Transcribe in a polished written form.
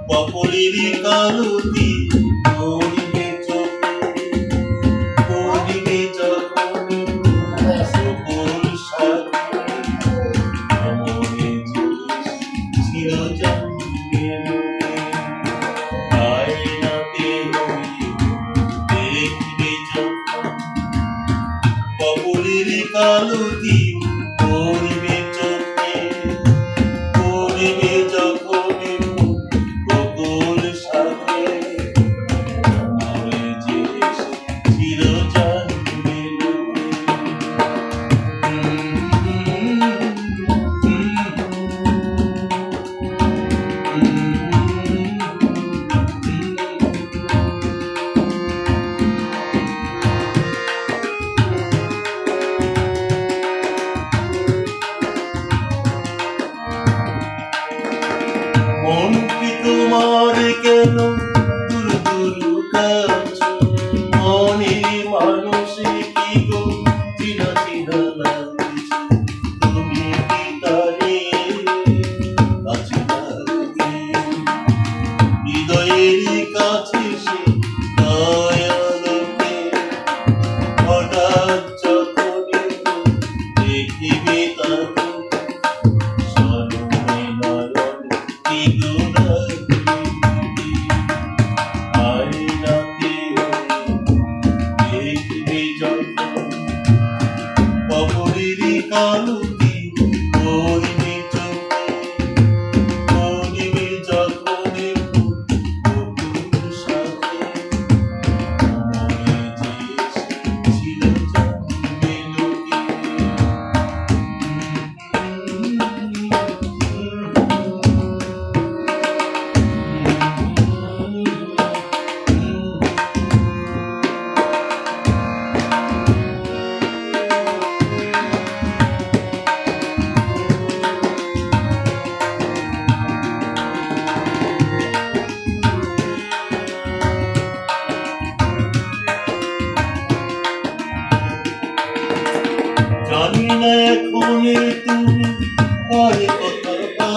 কপলেরই কালতি করিবে চোখে করিবে যখন সকল সাথে মনে চিরজন্মের আয়নাতে দেখবে যখন কপলেরই কালতি করিবে চোখে করিবে যখন সকল সাথে মনে যে চিরজন্মের মন কি তোমার কেন দূর দূর কাছে মনে মানুষে কি গো চিনা চিনা লাগছে তুমি কি তারে কাছে লাগবে হৃদয়ের কাছে সে দয়ালকে হঠাৎ যখন দেখিবে তাকে কালতি করিবে চোখে করিবে যখন সকল সাথে মনে যে চিরজন্মের লোকে জানি না এখন তুমি আর কথা